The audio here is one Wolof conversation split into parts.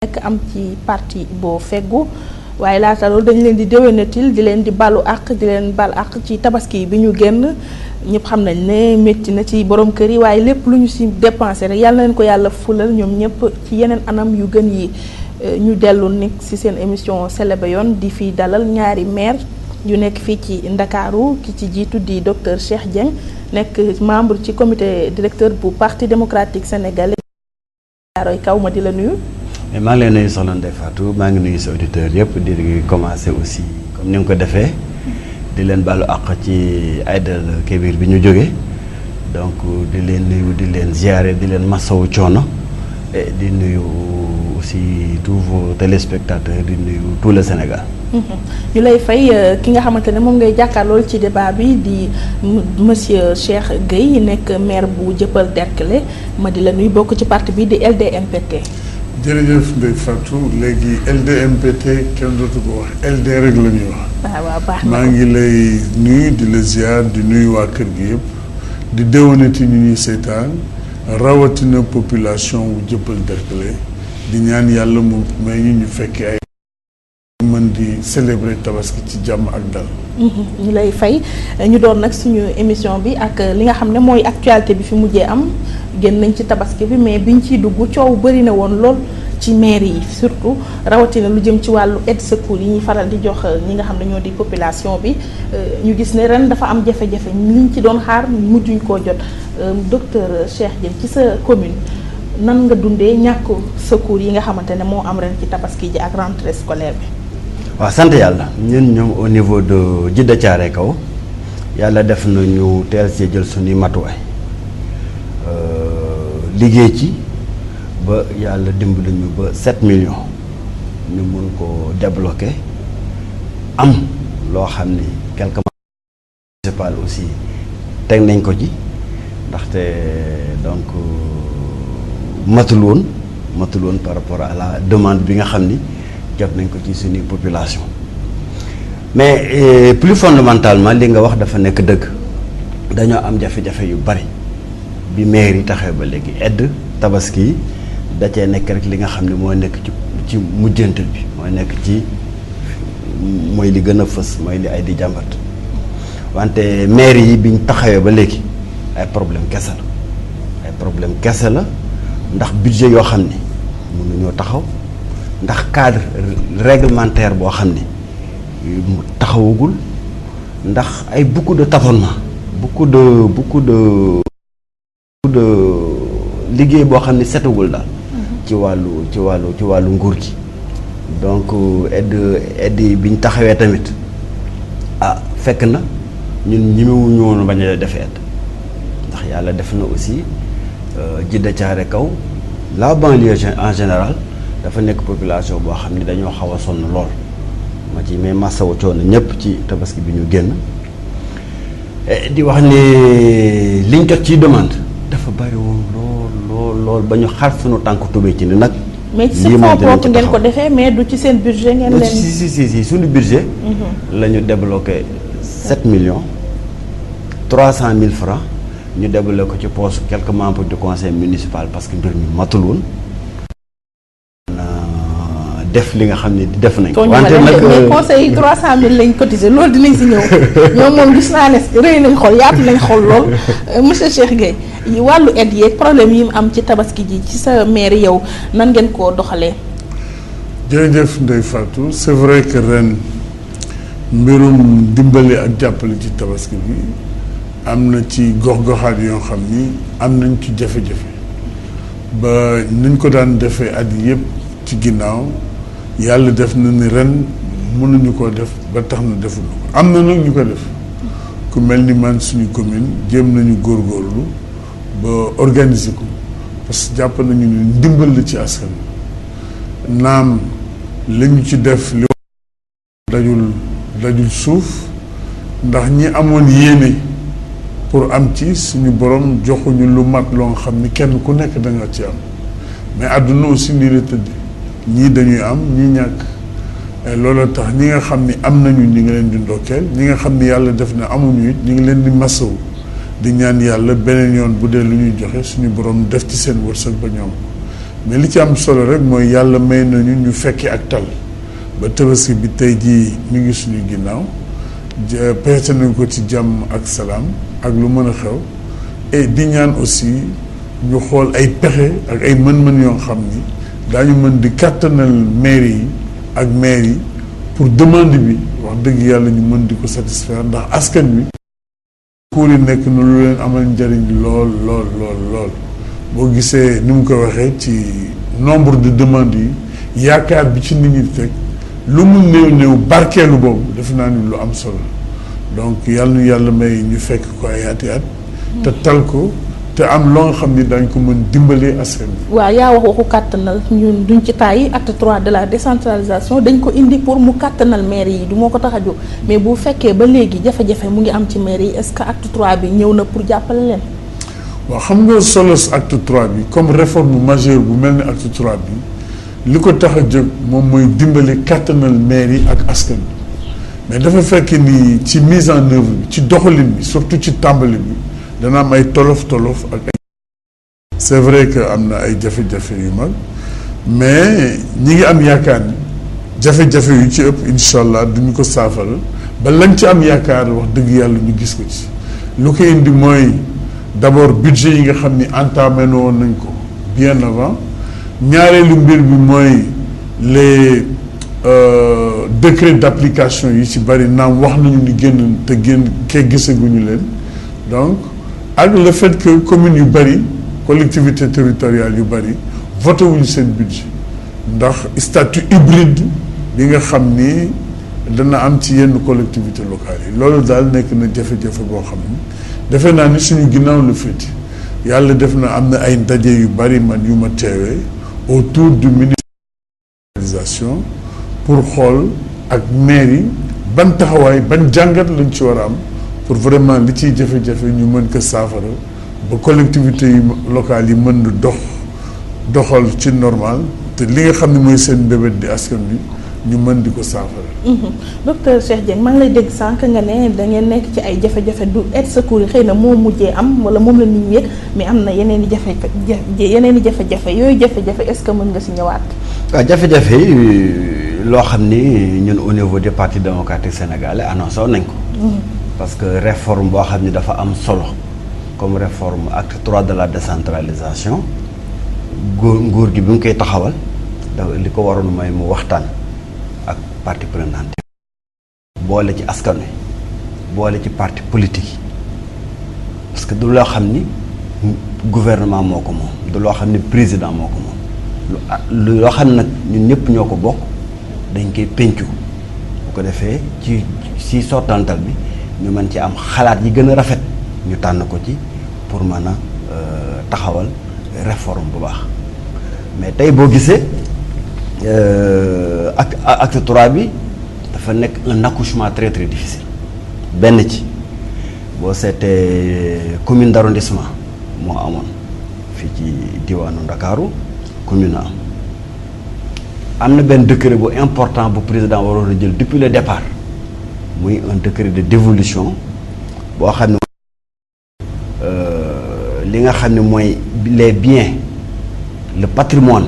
nekk am ci parti boo feggu waaye laata loolu dañu leen di déwénatil di leen di balu àq di leen bal àq ci tabaski bi ñu génn ñëpp xam nañ ne métti na ci borom kër yi waaye lépp lu ñu ci dépensé rek yàlla na leen ko yàlla fulal ñoom ñëpp ci yeneen anam yu gën yi ñu dellu nekk ci seen émission Selebe Yoon di fi dalal ñaari maire yu nekk fii ci Ndakaaru ki ci jiitu di docteur Cheikh Dieng nekk membre ci comité directeur bu parti démocratique sénégalais Roy Kaw ma di la nuyu. maa ngi leen nuyu soxna Ndeye Fatou maa ngi nuyu sa auditeurs yëpp di commencer aussi comme ni nga ko defee di leen baalu àq ci Aïdal Kébir bi ñu jógee donc di leen nuyu di leen ziare di leen masawu coono et di nuyu aussi tous vos téléspectateurs di nuyu tout le Sénégal. ñu lay fay ki nga xamante ne moom ngay jàkkaarlool ci débat bi di monsieur Cheikh Gueye nekk maire bu Dieuppeul Derklé ma di la nuyu bokk ci parti bi di LDMPT. jërëjëf Ndeye Fatou léegi LDMPT kenn dootu ko wax LD rek la ñuy wax. waaw baax na maa ngi lay nuyu di la ziar di nuyu waa kër gi yëpp di déwénati ñu ñuy seetaan rawatina population wu Dieuppeul Derklé di ñaan yàlla mu may ñu fekki ay mën di célébrer tabaski ci jàmm ak dal. ñu lay fay ñu doon nag suñu émission bi ak li nga xam ne mooy actualité bi fi mujjee am génn nañ ci tabaski bi mais biñ ciy dugg coow bëri na woon lool ci maire yi surtout rawatina lu jëm ci wàllu aide secours yi ñuy faral di jox ñi nga xam ne ñoo di population bi ñu gis ne ren dafa am jafe-jafe liñ ci doon xaar mujjuñ koo jot docteur Cheikh Dieng ci sa commune nan nga dundee ñàkk secours yi nga xamante ne moo am ren ci tabaski ji ak rentrée scolaire bi. waaw sant yàlla ñun ñoom au niveau de Djiddah Thiaroye Kaw yàlla def na ñu teel ci jël suñuy matuwaay liggéey ci ba yàlla dimbali ñu ba 7 millions ñu mun ko débloquer am loo xam ni quelque municipal aussi teg nañ ko ci ndaxte donc matul woon par rapport à la demande bi nga xam ni jot nañ ko ci suñu population mais plus fondamentalement li nga wax dafa nekk dëgg dañoo am jafe-jafe yu bari bi maire yi taxee ba léegi aide tabaski yi da cee nekk rek li nga xam ne mooy nekk ci mujjantal bi mooy li gën a fës mooy li ay di jàmbat wante maire yi biñ taxawee ba léegi ay problème kese la ndax budget yoo xam ne mënuñoo taxaw ndax cadre réglementaire boo xam ne mu taxawagul ndax ay beaucoup de tâtonnement beaucoup de liggéey boo xam ne setagul daal ci wàllu nguur gi donc aide yi bi ñu taxawee tamit fekk na ñun ñemewuñu woon bañ a def aide ndax yàlla def na aussi Djiddah Thiaroye Kaw la banlieue en général dafa nekk population boo xam ne dañoo xaw a sonn lool ma ci mais masawu coono ñëpp ci tabaski bi ñu génn di wax ne liñ jot ci demande dafa bari woon lool ba ñu xar suñu tànk tubéy ci ni nag. mais ci fonds propre ngeen ko defee mais du ci seen budget ngeen leen. si suñu budget. la ñu débloqué 7 millions 300 000 francs ñu débloqué ko ci poche quelques membres du conseil municipal parce que mbir mi matul woon. def li nga xam ne def nañ ko. wante nag mais conseil yi 300000 lañ cotisé loolu dinañ si ñëw ñoom moom gis naa ne rëy nañ xol yaatu nañ xol lool monsieur Cheikh Gueye wàllu aide yeeg problème yi mu am ci tabaski ji ci sa maire yow nan ngeen koo doxalee. jërëjëf Ndeye Fatou c'est vrai que ren mbirum dimbali ak jàppale ci tabaski bi am na ci gox-goxaat yoo xam ni am nañ ci jafe-jafe ba niñ ko daan defee at yëpp ci ginnaaw. yàlla def na ni ren mënuñu ko def ba tax na defuñu ko am na nag ñu ko def ku mel ni man suñu commune jéem nañu góorgóorlu ba organiser ko parce que jàpp nañu ni ndimbal la ci askan naam li ñu ci def li dajul suuf ndax ñi amoon yéene pour am ci suñu borom joxuñu lu mat loo nga xam ni kenn ku nekk da nga ci am mais àdduna aussi nii la tëdd ñii dañuy am ñii ñàkk loolu tax ñi nga xam ni am nañu ñi ngi leen di ndokkeel ñi nga xam ni yàlla def na amuñu it ñi ngi leen di masawu di ñaan yàlla beneen yoon bu dee lu ñuy joxe suñu borom def ci seen wërsëg ba ñoom mais li ci am solo rek mooy yàlla may nañu ñu fekkee ak tal ba tabaski bi tey jii mi ngi suñu ginnaaw peese nañ ko ci jàmm ak salaam ak lu mën a xew et di ñaan aussi ñu xool ay pexe ak ay mën-mën yoo xam ni daañu mën di kàttanal mairie yi ak maire yi pour demande bi wax dëgg yàlla ñu mën di ko satisfaire ndax askan wi cours yi nekk na lu leen amal njëriñ lool boo gisee ni mu ko waxee ci nombre de demandes yi yaakaar bi ci nit ñi teg lu mu néew barkeelu boobu defe naa ni lu am solo donc yàlla may ñu fekk ko ay ati at te tal ko te am loo nga xam ni dañ ko mën dimbalee askan bi. waaw yaa waxu kàttanal ñun duñ ci tàyyi acte 3 de la décentralisation dañ ko indi pour mu kàttanal maire yi du moo ko tax a jóg mais bu fekkee ba léegi jafe-jafe mu ngi am ci maire yi est-ce que acte 3 bi ñëw na pour jàppale leen. waaw xam nga solos acte 3 bi comme réforme majeure bu mel ni acte 3 bi li ko tax a jóg moom mooy dimbali kàttanal maire yi ak askan bi mais dafa fekk ni ci mise en œuvre bi ci doxalin bi surtout ci tàmbali bi dana am ay tolof ak ay. c'est vrai que am na ay jafe-jafe yu mag mais ñi ngi am yaakaar ni jafe-jafe yu ci ëpp incha allah duñu ko saafara ba lañ ci am yaakaar wax dëgg yàlla ñu gis ko ci lu ko indi mooy d'abord budget yi nga xam ni entamé woon nañ ko bien avant ñaareelu mbir bi mooy les décrets d'application yi ci bari naam wax nañu ni génn te gisaguñu leen donc ak le fait que communes yu bari collectivités territoriales yu bari voté wuñu seen budget ndax statut hybride bi nga xam ni dana am ci yenn collectivités locales yi loolu daal nekk na jafe-jafe boo xam ni defe naa ni suñu ginnaaw la féeti yàlla def na am na ay ndaje yu bari man yu ma teewee autour du ministère pour xool ak maire yi ban taxawaay ban jàngat lañ ci war a am pour vraiment li ciy jafe-jafe ñu mën ko saafara ba collectivités yi locales yi mën na doxal ci normal te li nga xam ne mooy seen mbébét di askan bi ñu mën di ko saafara. docteur Cheikh Dieng maa ngi lay dégg sànq nga ne da ngeen nekk ci ay jafe-jafe du aide secours yi xëy na moo mujjee am wala moom la nit ñi yëg mais am na yeneen i jafe-jafe yooyu jafe-jafe est-ce que mën nga si ñëwaat. waaw jafe-jafe yi loo xam ni ñun au niveau du parti démocratique sénégalais annoncé nañ ko. parce que réforme boo xam ni dafa am solo comme réforme acte 3 de la décentralisation nguur gi bi mu koy taxawal li ko waroon mooy mu waxtaan ak parti prenante boole ci askan wi boole ci parti politique yi parce que du loo xam ni gouvernement moo ko moom du loo xam ni président moo ko moom loo xam nag ñun ñëpp ñoo ko bokk dañ koy pencu bu ko defee ci sottantal bi ñu mën ci am xalaat yi gën a rafet ñu tànn ko ci pour mën a taxawal réforme bu baax mais tey boo gisee acte 3 bi dafa nekk un accouchement très très difficile benn ci boo seetee commune d'arrondissement moo amoon fii ci diwaanu Ndakaaru commune am na benn décret bu important bu président waroon a jël depuis le départ muy un décret de dévolution boo xam ne li nga xam ne mooy les biens le patrimoine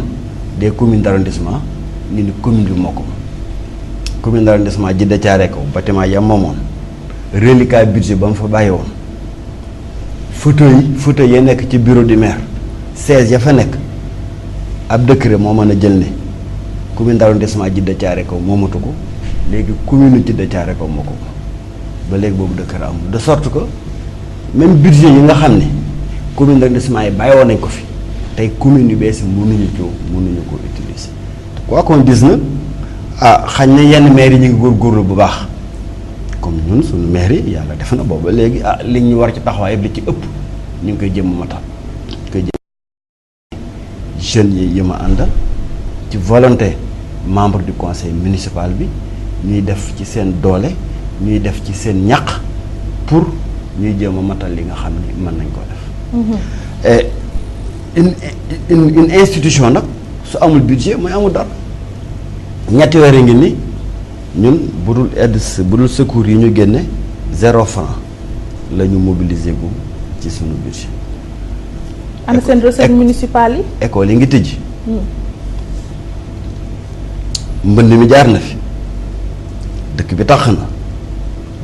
des communes d'arrondissement ñu ni commune bi moo ko commune d'arrondissement Djiddah Thiaroye Kaw bâtiment yam moomoon reliquat budget ba mu fa bàyyi woon fauteuil ya nekk ci bureau du maire 16 ya fa nekk ab décret moo mën a jël ne commune d'arrondissement Djiddah Thiaroye Kaw moomatu ko léegi commune Djiddah Thiaroye Kaw moo ko ba léegi boobu décret amul de sorte que même budget yi nga xam ne commune d'arrondissement yi bàyyi woon nañ ko fi tey commune yu bees yi mënuñu ko utiliser quoi qu'on dise na xañ na yenn maire yi ñu ngi góorgóorlu bu baax comme ñun suñu maire yi yàlla def na booba léegi li ñu war ci taxawaay li ci ëpp ñu ngi koy jëm matal jeunes yi ma àndal ci volonté membre du conseil municipal bi ñuy def ci seen doole ñuy def ci seen ñaq pour ñuy jéem a matal li nga xam ni mën nañ ko def une institution nag su amul budget mooy amul dara ñetti weer ngi ni ñun budul budul secours yi ñu génne 0 franc la ñu mobiliser gu ci sunu budget. ana seen recette municipale yi. école yi ngi tëj. mbënd mi jaar na fi dëkk bi tax na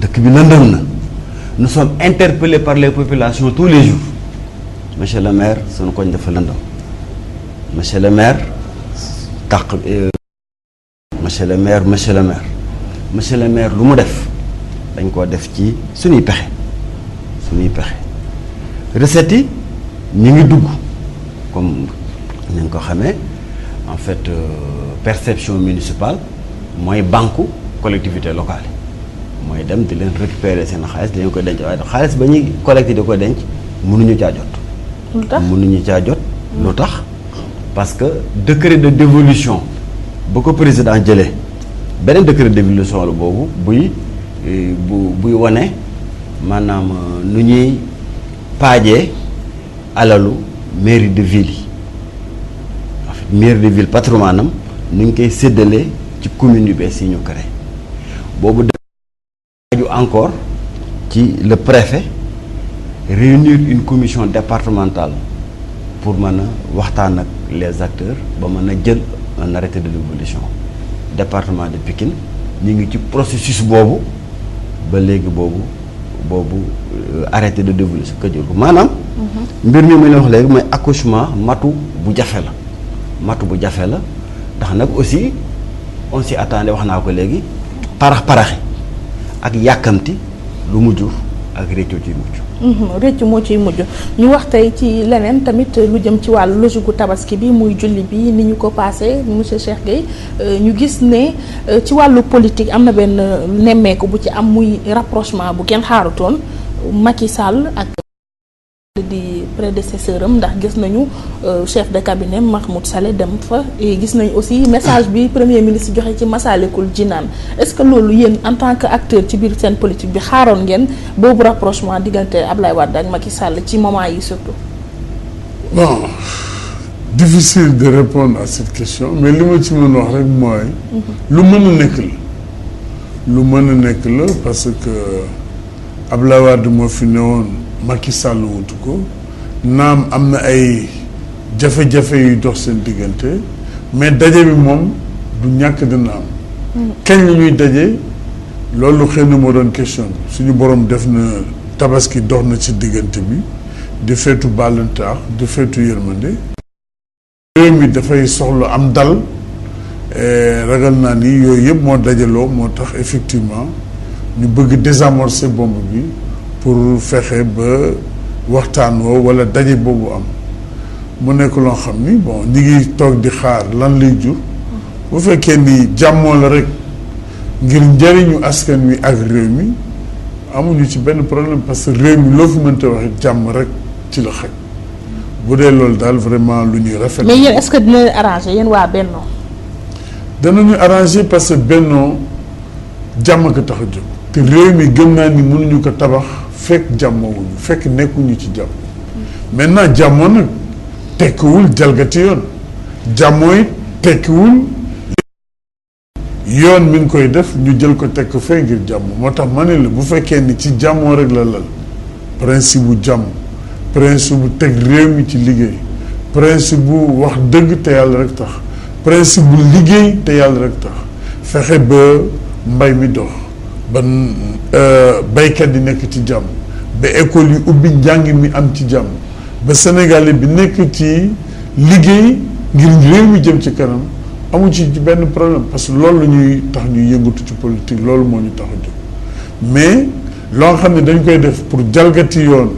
dëkk bi lëndëm na nous sommes interpellés par les populations tous les jours monsieur le maire sunu koñ dafa lëndëm monsieur le maire monsieur le maire lu mu def dañ koo def ci suñuy pexe recettes yi ñu ngi dugg comme ni nga ko xamee en fait perception municipale mooy banque collectivité locale yi mooy dem di leen récupérer seen xaalis dañu koy denc waaye xaalis ba ñuy collecté di ko denc mënuñu caa jot. lu tax mënuñu caa jot. lu tax parce que décret de dévolution ba ko président jëlee beneen décret de dévolution la boobu buy wane maanaam nu ñuy paajee alalu mairie de ville yi en fait mairie de ville patrimoine am nu ñu koy séddalee ci commune yu bees yi ñu créé boobu aju encore ci le préfet réunir une commission départementale pour mën a waxtaan ak les acteurs ba mën a jël un arrêté de dévolution département de Pikine ñu ngi ci processus boobu ba léegi boobu arrêté de dévolution ka jël ko maanaam mbir mi ma leen wax léegi mooy accouchement matu bu jafe la ndax nag aussi on s'y attendait wax naa ko léegi paraxi ak yàkkamti lu mu jur ak réccu ciy mujj réccu moo ciy mujj ñu wax tey ci leneen tamit lu jëm ci wàllu logique gu tabaski bi muy julli bi ni ñu ko passé monsieur Cheikh Gueye ñu gis ne ci wàllu politique am na benn nemmeeku bu ci am muy rapprochement bu kenn xaarutoon Macky Sall ak di prédécesseur am ndax gis nañu chef de cabinet Mahmoud Saleh dem fa gis nañu aussi message bi premier ministre joxe ci Massalikul Jinaan est-ce que loolu yéen en tant que acteur ci biir seen politique bi xaaroon ngeen boobu rapprochement diggante Ablaye Wade ak Macky Sall ci moment yi surtout. Bon, difficile de répondre à cette question mais li ma ci mën wax rek mooy. lu mën a nekk la parce que Ablaye Wade moo fi newoon. Macky Sall wutu ko naam am na ay jafe-jafe yuy dox seen diggante mais daje bi moom du ñàkk dina am. kañ la ñuy daje loolu xëy na moo doon question bi suñu borom def na tabaski dox na ci diggante bi di feetu bàllantaax di feetu yërmande. réew mi dafay soxla am dal ragal naa ni yooyu yëpp moo dajaloo moo tax effectivement ñu bëgg désamorcer bombe bi. pour fexe ba waxtaan woo wala daje boobu am mu nekk loo xam ni bon ñi ngi toog di xaar lan lay jur bu fekkee ni jàmmoo la rek ngir njëriñu askan wi ak réew mi amuñu ci benn problème parce que réew mi loo fi mënta waxe jàmm rek ci la xaj bu dee loolu daal vraiment lu ñuy rafet. mais yéen est-ce que dina leen arrangé yéen waa Benno. danañu arrangé parce que Benno jàmm ko tax a jóg te réew mi gëm naa ni mënuñu ko tabax. fekk jàmmoowuñu fekk nekkuñu ci jàmm maintenant jàmmoo nag tekkiwul jalgati yoon jàmmoo it tekkiwul yoon mi ngi koy def ñu jël ko teg ko fee ngir jàmm moo tax ma ne la bu fekkee ni ci jàmmoo rek la lal principe bu jàmm principe bu teg réew mi ci liggéey principe bu wax dëgg te yàlla rek tax principe bu liggéey te yàlla rek tax fexe ba mbay mi dox ba baykat yi nekk ci jàmm ba école yi ubbi njàng mi am ci jàmm ba Sénégalais bi nekk ci liggéey ngir réew mi jëm ci kanam amu ci benn problème parce que loolu la ñuy tax ñuy yëngatu ci politique loolu moo ñu tax a jóg mais loo xam ne dañ koy def pour jalgati yoon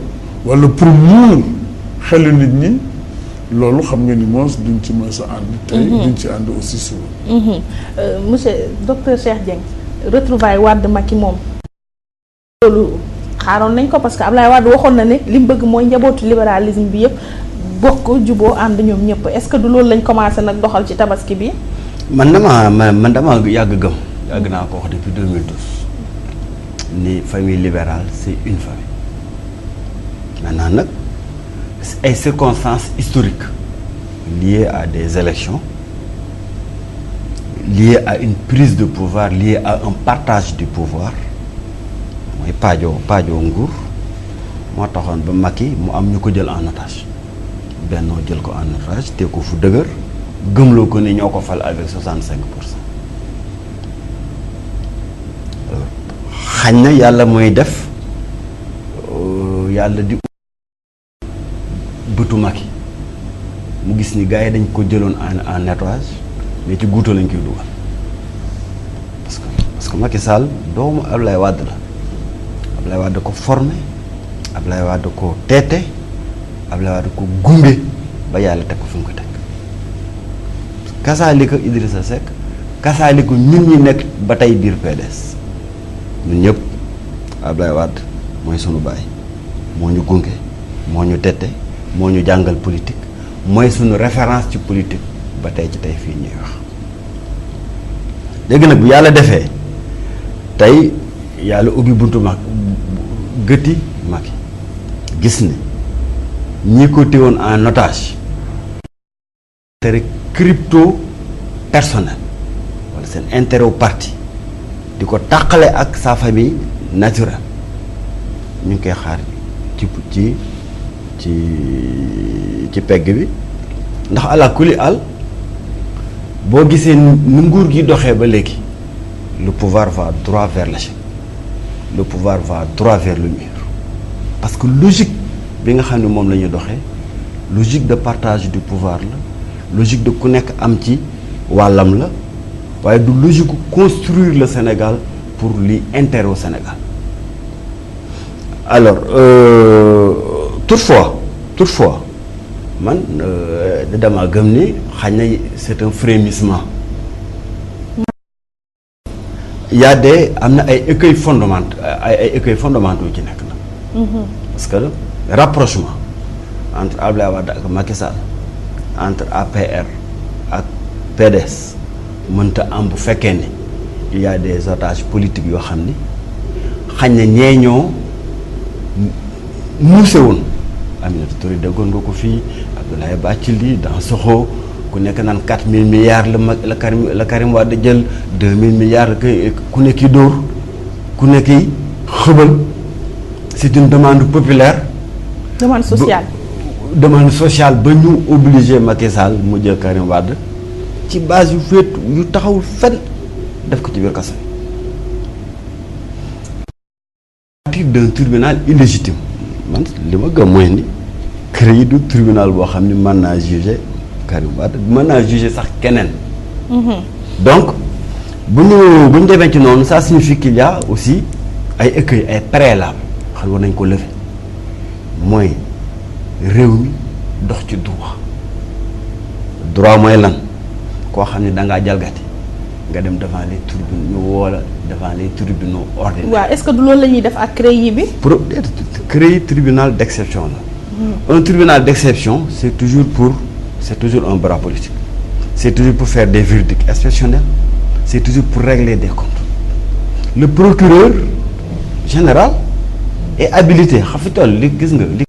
wala pour muur xelu nit ñi loolu xam nga ni moos duñ ci mës a ànd tey duñ ci ànd aussi suba monsieur docteur Cheikh Dieng retrouvaille Wade Macky moom loolu xaaroon nañ ko parce que Ablaye Wade waxoon na ne li mu bëgg mooy njabootu libéralisme bi yëpp bokk juboo ànd ñoom ñëpp est-ce que du loolu lañ commencé nag doxal ci tabaski bi. man dama yàgg gëm yàgg naa ko wax depuis 2012 ni famille libérale c'est une famille maintenant nag ay circonstances historiques liées à des élections liées à une prise de pouvoir liées à un partage du pouvoir mooy paajoo nguur moo taxoon ba Macky mu am ñu ko jël en otage Benno jël ko en otage te ko fu dëgër gëmloo ko ni ñoo ko fal avec 65%. xañ na yàlla mooy def yàlla di bëtu Macky mu gis ni gars yi dañ ko jëloon en nettoyage mais ci guuto lañ koy dugal parce que Macky Sall doomu Ablaye Wade la Ablaye Wade ko formé Ablaye Wade ko teete Ablaye Wade ko gunge ba yàlla teg ko fi mu ko teg kasaali ko Idrissa Seck kasaali ko ñun ñi nekk ba tey biir PDS ñun ñëpp Ablaye Wade mooy sunu baay moo ñu gunge moo ñu tette moo ñu jàngal politique mooy sunu référence ci politique ba tey ci tey fii ñuy wax léegi nag bu yàlla defee tey yàlla ubbi buntu mag gëti Macky gis ne ñi ko téewoon en otage intérêt crypto personnel wala seen intérêt au parti di ko tàqale ak sa famille naturelle ñu ngi koy xaar ci pegg bi ndax ala kuli al boo gisee nu nguur gi doxee ba léegi le pouvoir va droit vers l'échec le pouvoir va droit vers le mur parce que logique bi nga xam ne moom la ñuy doxee logique de partage du pouvoir la logique de ku nekk am ci wàllam la waaye du logique construire le Sénégal pour li intérêt au Sénégal alors toutefois man dama gëm ni xañ na c'est un frémissement il y a am na ay écueils fondamentaux ay écueils fondamentaux ci nekk na parce que rapprochement entre Abdoulaye Wade ak Macky Sall entre APR ak PDS mënta am bu fekkee ni il y a des otages politiques yoo xam ni xañ na ñee ñoo muuse woon Aminata Touré déggoon nga ko fii Abdoulaye Bathily Dansokho ku nekk naan 4000 milliards la Karim Wade jël 2000 milliards ku nekki dóor ku nekki xëbal c'est une demande populaire. demande sociale ba ñu obligé Macky Sall mu jël Karim Wade ci base yu féet yu taxawul fenn def ko ci biir kaso à partir d'un tribunal illégitime man li ma gëm mooy ni créé du tribunal boo xam ni mën naa juger Karim Wade mën naa juger sax keneen. donc bu ñu demee ci noonu ça signifie qu'il y a aussi ay écueils ay préalables xam war nañ ko lever mooy réew mi dox ci droit mooy lan koo xam ne da ngaa jalgati nga dem devant les tribunaux ñu woo la devant les tribunaux ordinaires. waaw est-ce que du loolu la ñuy def ak CREI bi. pour créer tribunal d'exception la. Un tribunal d'exception c'est toujours un bras politique c'est toujours pour faire des verdicts exceptionnels c'est toujours pour régler des comptes le procureur général est habilité xam fi toll li gis nga li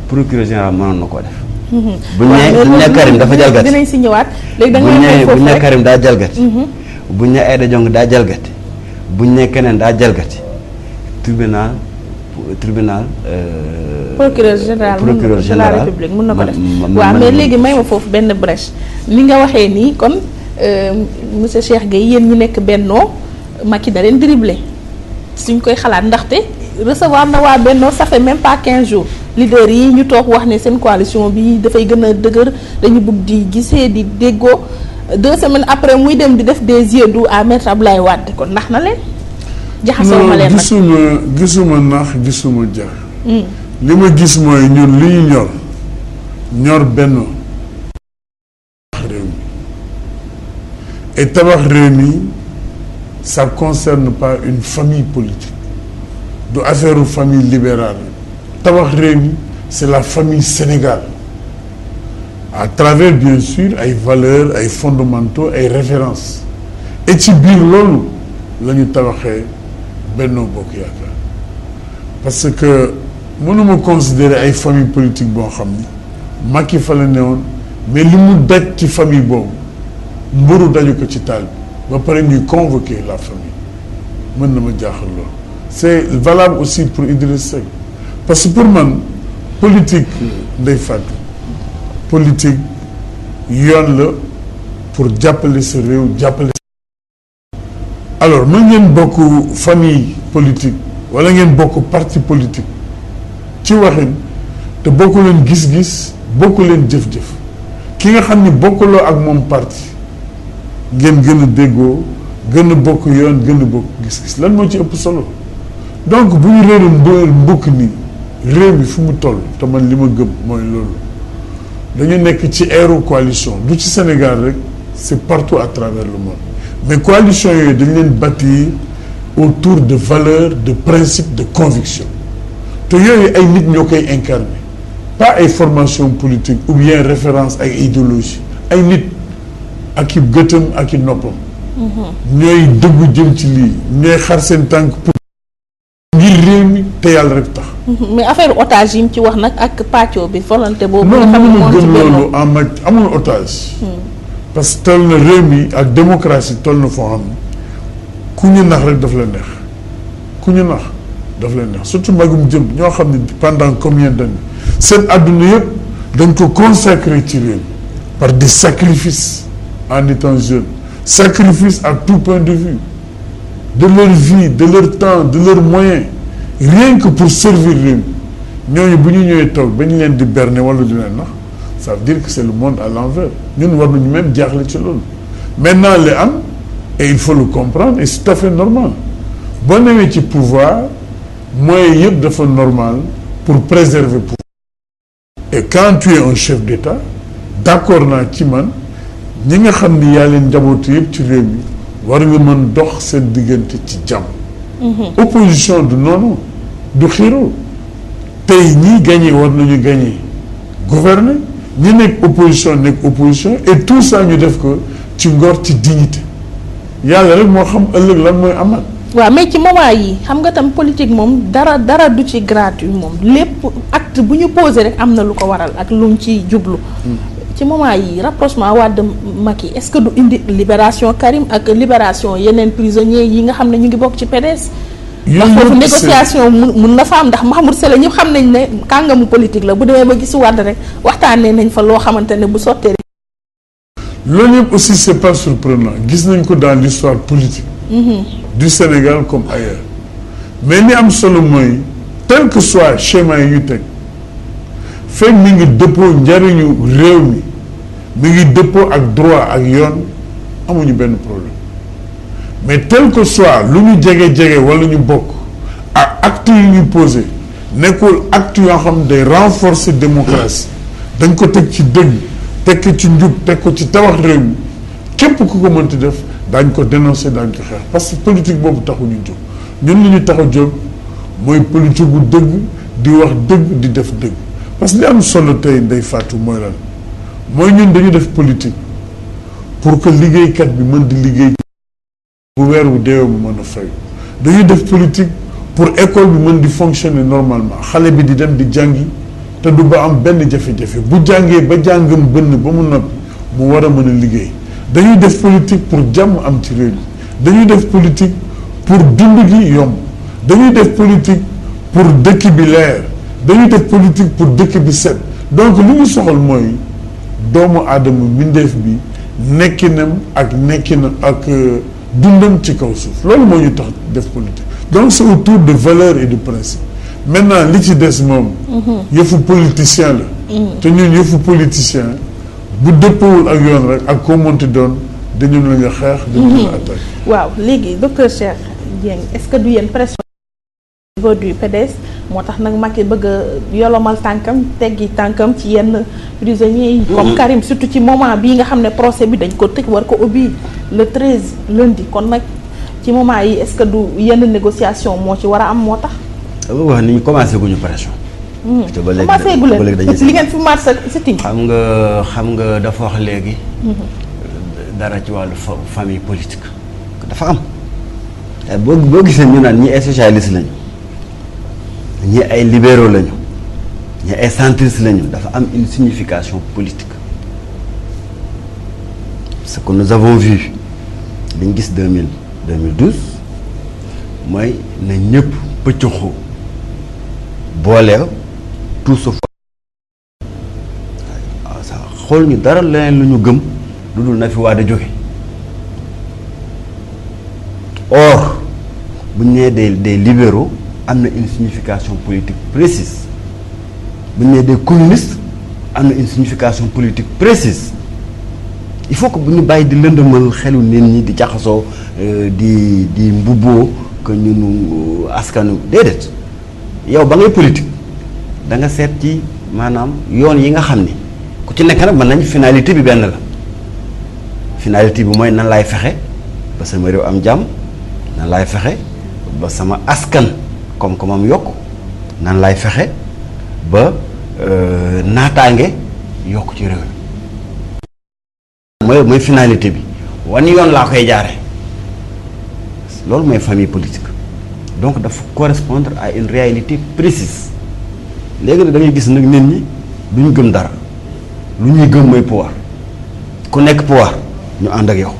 procureur général mënoon na koo def. bu ñu nee Karim dafa jalgati dinañ si ñëwaat léegi da bu ñu nee Karim daa jalgati. bu ñu nee Aïda Diong daa jalgati bu ñu nee keneen daa jalgati tribunal. procureur général de la République mën na ko def waaw mais léegi may ma foofu benn brèche li nga waxee nii kon monsieur Cheikh Gueye yéen ñi nekk Bennoo Macky da leen dribblé suñ koy xalaat ndaxte recevoir na waa Bennoo ça fait même pas 15 jours leader yi ñu toog wax ne seen coalition bi dafay gën a dëgër dañu bëgg di gisee di déggoo 2 semaines après muy dem di def des yeux doux à maître Abdoulaye Wade kon nax na leen jaxasoo ma leen nag gisuma nax gisuma jax li ma gis mooy ñun li ñu ñor Bennoo réew mi et tabax réew mi ça concerne pas une famille politique du affaire famille libérale tabax réew mi c'est la famille Sénégal à travers bien sûr ay valeurs ay fondamentaux ay références et ci biir loolu la ñu tabaxee Benno Bokk Yaakaar parce que mënuma considérer ay famille politique boo xam ni Macky fa la ne woon mais li mu daj ci famille boobu mburu daju ko ci taal bi ba pare ñuy convoquer la famille mën na ma jaaxal loolu c'est valable aussi pour Idriss Seck parce que pour man politique day fàttu politique yoon la pour jàppale sa réew jàppale. alors mën ngeen bokk famille politique wala ngeen bokk parti politique ci waxin te bokku leen gis-gis bokku leen jëf-jëf ki nga xam ni bokkuloo ak moom parti ngeen gën a déggoo gën a bokk yoon gën a bokk gis-gis lan moo ci ëpp solo donc bu ñu réeru mbokk ni réew mi fu mu toll te man li ma gëm mooy loolu dañu nekk ci ère coalition du ci Sénégal rek c'est partout à travers le monde mais coalition yooyu dañ leen bâtir autour de valeurs de principes de conviction te yooyu ay nit ñoo koy incarner pas ay formation politique ou bien référence ay idéologie ay nit ak i gëtëm ak i noppam ñooy dëggu jëm ci lii ñooy xar seen tànk pour ngir réew mi te yàlla rek tax mais affaire otage yi mu ci wax nag ak pàccoo bi volonté boobu nga xam ne non moom ci gëm benn loolu en matière amul otage parce que toll na réew mi ak démocratie toll na foo xam ne ku ñu nax rek daf la neex ku ñu nax daf la neex surtout magum jëm ñoo xam ne pendant combien d'années seen àdduna yëpp dañ ko consacré ci réew mi par des sacrifices en étant jeune sacrifice à tout point de vue de leur vie de leur temps de leurs moyens rien que pour servir réew mi ñooñu bu ñu ñëwee toog ba ñu leen di berner wala di leen nax ça veut dire que c'est le monde à l'envers ñun war nañu même jaaxle ci loolu maintenant li am et il faut le comprendre et c'est tout à fait normal boo newee ci pouvoir moyens yëpp dafa normal pour préserver pouvoir et quand tu es un chef d'État d'accord naa ci man ñi nga xam ni yaa leen njabootu yëpp ci réew mi war nga mën dox seen diggante ci jàmm opposition du noonu du xiiroo tey ñii gagné war nañu gagné gouverner ñi nekk opposition et tout ça ñu def ko ci ngor ci dignité yàlla rek moo xam ëllëg lan mooy amaat. waaw mais ci moment yi xam nga tam politique moom dara du ci gratuit moom lépp acte bu ñu posé rek am na lu ko waral ak lu mu ci jublu. ci moment yi rapprochement Wade Macky est-ce que du indi libération Karim ak libération yeneen prisonniers yi nga xam ne ñu ngi bokk ci PDS. ndax foofu négociation mun na fa am ndax Mahmoud Saleh ñëpp xam nañ ne kàngamu politique la bu demee ba gisu Wade rek waxtaanee nañ fa loo xamante ne bu sottee. loolu yëpp aussi c'est pas surprenant gis nañ ko dans l'histoire politique du Sénégal comme ailleurs mais li am solo mooy tel que soit schéma yi ñu teg fekk mi ngi dëppoo njariñu réew mi ngi dëppoo ak droit ak yoon amuñu benn problème mais tel que soit lu ñu jege wala ñu bokk ak actes yi ñu posé nekkul acte yoo xam day renforcer démocratie dañ ko teg ci dëgg teg ko ci njub teg ko ci tabax réew mi képp ku ko mënti def daañ ko dénoncer daañ ko xeex parce que politique boobu taxuñu jóg ñun li ñu tax a jóg mooy politique bu dëgg di wax dëgg di def dëgg parce que li am solo tey Ndeye Fatou mooy lan mooy ñun dañu def politique pour que liggéeykat bi mën di liggéey bu weer wu deewee mu mën a fay dañuy def politique pour école bi mën di fonctionner normalement xale bi di dem di jàngi te du ba am benn jafe-jafe bu jàngee ba jàngam bënn ba mu noppi mu war a mën a liggéey dañuy def politique pour jàmm am ci réew mi dañuy def politique pour dund gi yomb dañuy def politique pour dëkk bi leer dañuy def politique pour dëkk bi set donc li ñu soxal mooy doomu aadama mbindeef bi nekkinam ak dundam ci kaw suuf loolu moo ñu tax def politique donc c'est autour de valeurs et de principes maintenant li ci des moom yëfu politicien la te ñun yëfu politicien bu dëppawul ak yoon rek ak koo monti doon dañu la nga xeex dañu la attaque waaw léegi docteur Cheikh Dieng est-ce que du yéen pression au niveau du PDS moo tax nag Macky bëgg a yolomal tànkam teggi tànkam ci yenn prisonniers yi comme Karim surtout ci moment bii nga xam ne procès bi dañ ko tëj war ko ubbi le 13 lundi kon nag ci moment yi est-ce que du yenn négociation moo ci war a am moo tax dama wax ni ñu commencé guñu pression commencé gu leen li ngeen fi mars sitting xam nga dafa wax léegi dara ci wàllu famille politique dafa am boo gisee ñu naan ñi ay socialiste lañu ñi ay libéraux lañu ñi ay centristes lañu dafa am une signification politique ce que nous avons vu liñ gis 2012 mooy na ñëpp pëccaxoo booleel tout sauf xool ñu dara leneen lu ñu gëm lu dul na fi Wade jóge. Or bu ñu nee des libéraux am na une signification politique précise bu ñu nee des communistes am na une signification politique précise il faut que bu ñu bàyyi di lëndëmal xelu nit ñi di jaxasoo di mbubboo que ñun askanu déedéet yow ba ngay politique da nga seet ci maanaam yoon yi nga xam ni ku ci nekk nag mën nañ finalité bi benn la finalité bi mooy nan laay fexe ba sama réew am jàmm nan laay fexe ba sama askan koom-koomam yokk nan laay fexe ba naataange yokk ci réew mi mooy finalité bi wan yoon laa koy jaare loolu mooy famille politique donc dafa correspondre à une réalité précise léegi nag da ngay gis nag nit ñi du ñu gëm dara lu ñuy gëm mooy pouvoir ku nekk pouvoir ñu ànd ak yow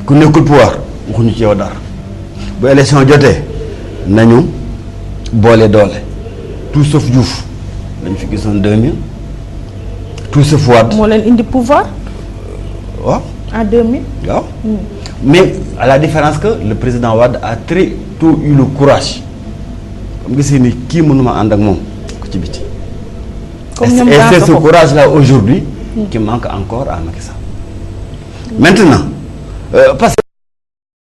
ku nekkul pouvoir waxuñu ci yow dara bu élection jotee nañu boole doole tout sauf Diouf lañ fi gisoon 2000 tout sauf Wade. moo leen indi pouvoir. waaw en 2000. waaw mais à la différence que le président Wade a très tôt eu le courage comme gisee ni kii mënuma ànd ak moom ko ci biti. comme ñoom et c'est ce courage là aujourd'hui qui manque encore à Macky Sall. Maintenant parce que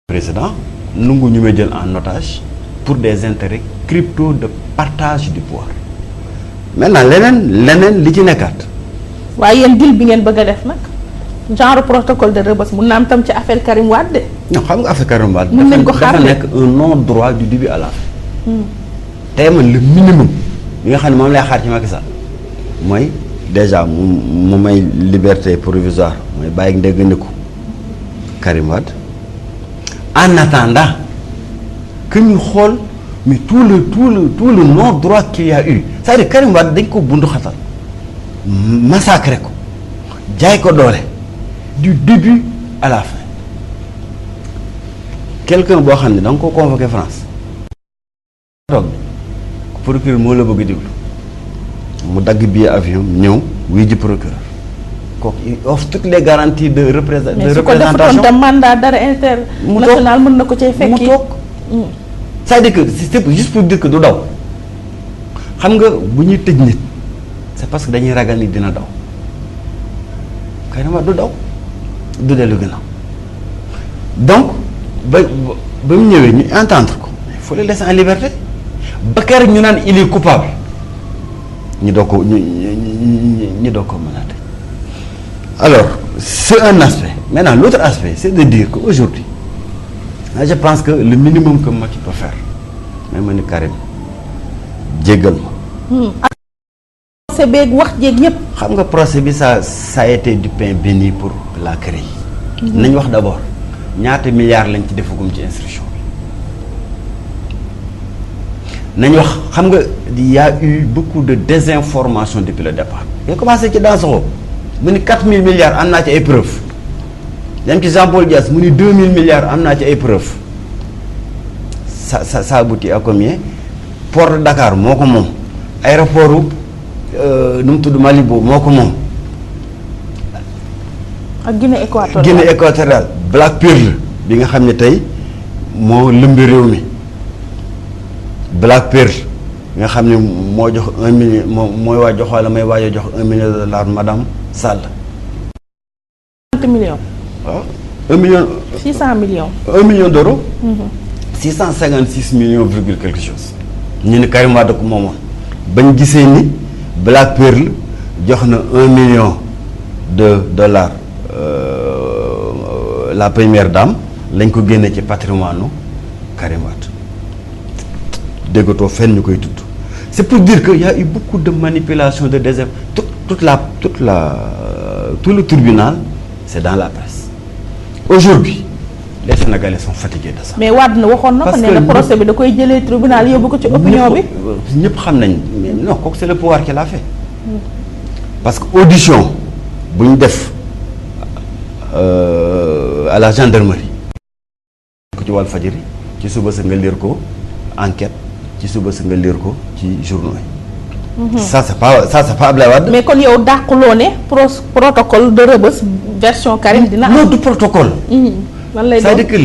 président nungu ñu may jël en otage pour des intérêts crypto de partage du pouvoir maintenant leneen li ci nekkaat. waaye yéen deal bi ngeen bëgg a def nag genre protocole de Rebeuss mun na am tam ci affaire Karim Wade de. non xam nga affaire Karim Wade. mun nañ ko xaar dafa nekk un non droit du début à la fin. tey man le minimum bi nga xam ne moom lay xaar ci Macky Sall mooy déjà mu may liberté provisoire mooy bàyyi ndéggandiku Karim Wade en attendant que ñu xool mais tout le non droit qu'il y a eu c'est-à-dire Karim Wade dañ ko bundu xatal massacré ko jaay ko doole du début à la fin quelqu'un boo xam ne da nga ko convoqué France toog procureur moo la bëgg a déglu mu dagg billet avion ñëw wuy ji procureur kooku il offre toutes les garanties de représentation. mais su ko defoon tam mandat d'arrêt international mën na ko cay fekki mu toog c'est-à-dire que c'est juste pour dire que du daw xam nga bu ñuy tëj nit c'est parce que dañuy ragal nit dina daw Karim Wade du daw du dellu ginnaaw donc ba mu ñëwee ñu entendre ko il faut le laisser en liberté ba keroog ñu naan il est coupable ñu doog ko ñu doog ko mën a tëj alors c'est un aspect maintenant l'autre aspect c'est de dire que aujourd'hui je pense que le minimum que Macky peut faire may ma ni Karim jéggal ma procès beeg wax jéeg yépp xam nga procès bi ça a été du pain béni pour la CREI nañ wax d'abord ñaata milliards lañ ci defagum ci instruction bi nañ wax xam nga il y a eu beaucoup de désinformation depuis le départ nga commencé ci Dansokho mu ni 4000 milliards am naa ci ay preuves dem ci Jean-Paul Dias mu ni 2000 milliards am naa ci ay preuves ça aboutit à combien port de Dakar moo ko moom aéroport nu mu tudd Malibo moo ko moom ak Guinée équatoriale Guinée équatoriale Black Pearl bi nga xam ne tey moo lëmbi réew mi Black Pearl nga xam ne moo jox 1 million mooy waa jox wala may waaj a jox $1 million madame Sall. 30 millions. waaw 1 million. 600 millions. 1 million d'euros. 656 millions virgule quelque chose. ñu ne Karim Wade ko moomoon bañ gisee ni Black Pearl jox na $1 million la première dame lañ ko génne ci patrimoine Karim Wade déggatoo fenn ñu koy tudd c'est pour dire que y a eu beaucoup de manipulation de tout le tribunal c'est dans la presse aujourd'hui les Sénégalais sont fatigués de ça. mais Wade na waxoon na ko nee na procès bi da koy jëlee tribunal yóbbu ko ci opinion bi. ñëpp xam nañ mais non kooku c'est le pouvoir qui l'a fait. parce que audition bu ñu def à la gendarmerie. ko ci Walfadjri ci suba sa nga lire ko enquête ci suba sa nga lire ko ci journaux yi ça c'est pas Abdoulaye Wade. mais kon yow dàquloo ne protocole de Rebeuss version Karim dina am. non du protocole. lan lay doon c'est-à-dire que